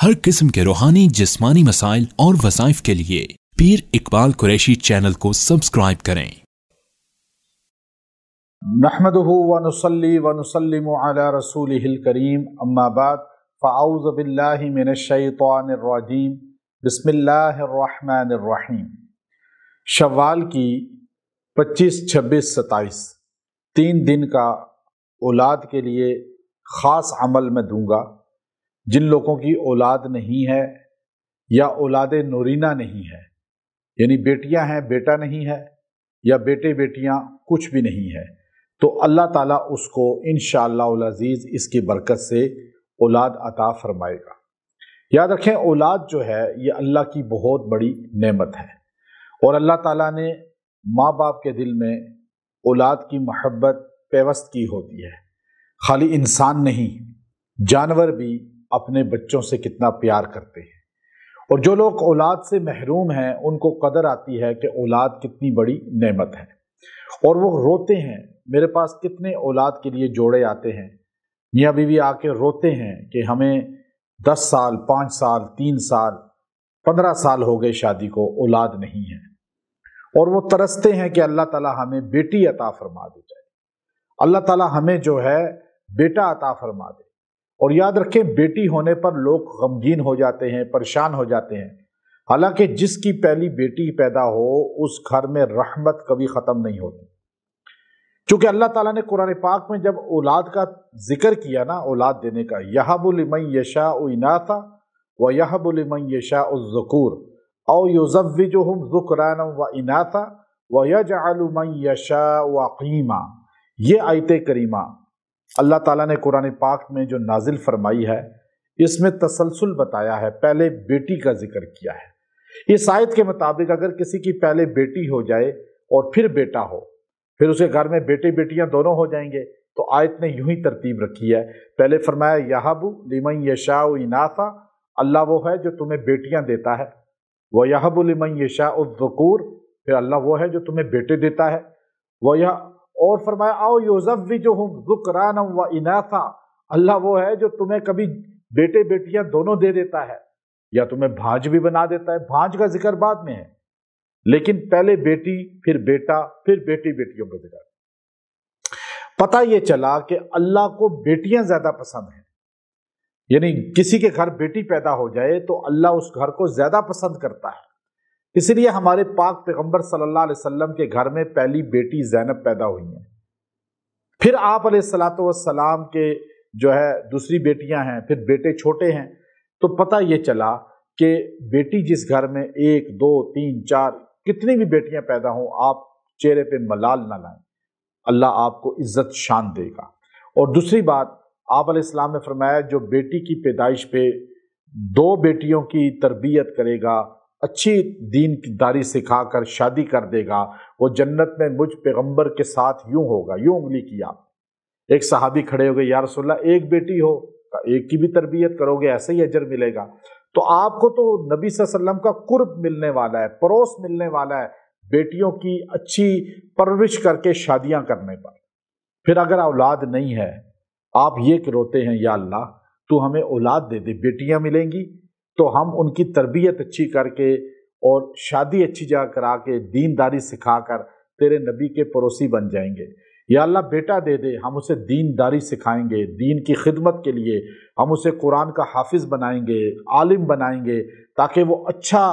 हर किस्म के रूहानी जिस्मानी मसाइल और वज़ाइफ के लिए पीर इकबाल कुरैशी चैनल को सब्सक्राइब करें। नहमदुहु व नुसल्ली व नुसल्लिमु अला रसूलिहिल करीम, अम्मा बाद, फ़अऊज़ु बिल्लाहि मिनश शैतानिर रजीम, बिस्मिल्लाहिर रहमानिर रहीम। शव्वाल की 25, 26, 27 3 दिन का औलाद के लिए ख़ास अमल मैं दूंगा। जिन लोगों की औलाद नहीं है या औलाद नूरीना नहीं है, यानी बेटियां हैं बेटा नहीं है, या बेटे बेटियां कुछ भी नहीं है, तो अल्लाह ताला उसको इंशाअल्लाह अज़ीज़ इसकी बरकत से औलाद अता फरमाएगा। याद रखें, औलाद जो है ये अल्लाह की बहुत बड़ी नेमत है, और अल्लाह ताला ने माँ बाप के दिल में औलाद की मोहब्बत पेवस्त की होती है। खाली इंसान नहीं, जानवर भी अपने बच्चों से कितना प्यार करते हैं, और जो लोग औलाद से महरूम हैं उनको कदर आती है कि औलाद कितनी बड़ी नेमत है, और वो रोते हैं। मेरे पास कितने औलाद के लिए जोड़े आते हैं, मियाँ बीवी आके रोते हैं कि हमें 10 साल, 5 साल, 3 साल, 15 साल हो गए शादी को, औलाद नहीं है, और वो तरसते हैं कि अल्लाह ताला हमें बेटी अता फरमा दे जाए, अल्लाह ताला हमें जो है बेटा अता फरमा दे। और याद रखें, बेटी होने पर लोग गमगीन हो जाते हैं, परेशान हो जाते हैं। हालांकि जिसकी पहली बेटी पैदा हो उस घर में रहमत कभी ख़त्म नहीं होती, क्योंकि अल्लाह ताला ने कुरान पाक में जब औलाद का जिक्र किया ना, औलाद देने का, यहबु लिमन यशाउ इनासा व यहबु लिमन यशाउ ज़ुकूर औ युज़व्विजुहुम ज़ुकराना व इनासा व यजअलु मन यशाउ अक़ीमा, ये आयत करीमा अल्लाह ताला ने कुरान पाक में जो नाजिल फरमाई है, इसमें तसलसल बताया है, पहले बेटी का जिक्र किया है। इस आयत के मुताबिक अगर किसी की पहले बेटी हो जाए और फिर बेटा हो, फिर उसके घर में बेटे बेटियां दोनों हो जाएंगे, तो आयत ने यूं ही तरतीब रखी है। पहले फरमाया यहबु लिमन यशाउ इनासा, अल्लाह वो है जो तुम्हें बेटियां देता है, व यहबु लिमन यशाउ ज़ुकूर, फिर अल्लाह वो है जो तुम्हें बेटे देता है, व यह और फरमाया आओ युज़व्विजुहुम ज़ुकराना व इनासा, अल्लाह वो है जो तुम्हें कभी बेटे बेटियां दोनों दे देता है, या तुम्हें भांज भी बना देता है। भांज का जिक्र बाद में है, लेकिन पहले बेटी, फिर बेटा, फिर बेटी बेटियों का जिक्र। पता ये चला कि अल्लाह को बेटियां ज्यादा पसंद हैं, यानी किसी के घर बेटी पैदा हो जाए तो अल्लाह उस घर को ज्यादा पसंद करता है। इसलिए हमारे पाक पैगंबर सल्लल्लाहु अलैहि वसल्लम के घर में पहली बेटी ज़ैनब पैदा हुई है। फिर आप अलैहिस्सलातु वस्सलाम के जो है दूसरी बेटियां हैं, फिर बेटे छोटे हैं। तो पता ये चला कि बेटी जिस घर में 1, 2, 3, 4 कितनी भी बेटियां पैदा हों, आप चेहरे पे मलाल ना लाएं, अल्लाह आपको इज्जत शान देगा। और दूसरी बात, आप अलैहिस्सलाम ने फरमाया जो बेटी की पैदाइश पे 2 बेटियों की तरबियत करेगा, अच्छी दीन की दारी सिखाकर शादी कर देगा, वो जन्नत में मुझ पैगंबर के साथ यूं होगा। यूं उंगली किया, एक सहाबी खड़े हो गए, या रसूलल्लाह एक बेटी हो, एक की भी तरबियत करोगे ऐसे ही अजर मिलेगा। तो आपको तो नबी सल्लल्लाहु अलैहि वसल्लम का कुर्ब मिलने वाला है, परोस मिलने वाला है बेटियों की अच्छी परवरिश करके शादियां करने पर। फिर अगर औलाद नहीं है, आप ये रोते हैं या अल्लाह तू हमें औलाद दे दे, बेटियां मिलेंगी तो हम उनकी तरबियत अच्छी करके और शादी अच्छी जगह करा के दीनदारी सिखाकर तेरे नबी के पड़ोसी बन जाएंगे। या अल्लाह बेटा दे दे, हम उसे दीनदारी सिखाएंगे, दीन की खिदमत के लिए हम उसे कुरान का हाफिज बनाएंगे, आलिम बनाएंगे, ताकि वो अच्छा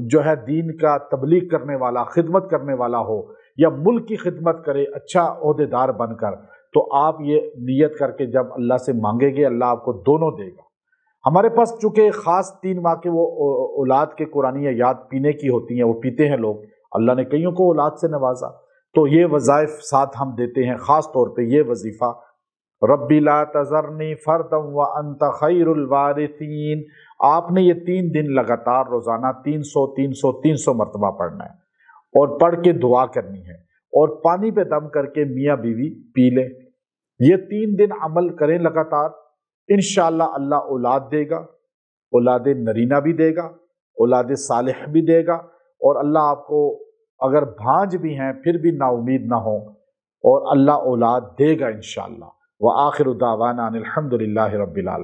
जो है दीन का तबलीग करने वाला, खिदमत करने वाला हो, या मुल्क की खिदमत करे अच्छा ओहदेदार बनकर। तो आप ये नियत करके जब अल्लाह से मांगेंगे, अल्लाह आपको दोनों देगा। हमारे पास चूंकि ख़ास 3 माह के वो औलाद के कुरानी याद पीने की होती हैं, वो पीते हैं लोग, अल्लाह ने कईयों को औलाद से नवाजा, तो ये वज़ाइफ साथ हम देते हैं। ख़ास तौर पे ये वजीफ़ा, रब्बी ला तज़रनी फ़र्दन व अंत खैरुल वारिसीन, आपने ये 3 दिन लगातार रोज़ाना 300 300 300 मरतबा पढ़ना है, और पढ़ के दुआ करनी है, और पानी पे दम करके मियाँ बीवी पी लें। ये 3 दिन अमल करें लगातार, इंशाअल्लाह अल्लाह औलाद देगा, औलाद नरीना भी देगा, औलाद सालिह भी देगा, और अल्लाह आपको अगर भांज भी हैं फिर भी नाउमीद ना हो, और अल्लाह औलाद देगा इंशाअल्लाह। व आखिरु दावाना अनिल हम्दुलिल्लाहि रब्बिल आलमीन।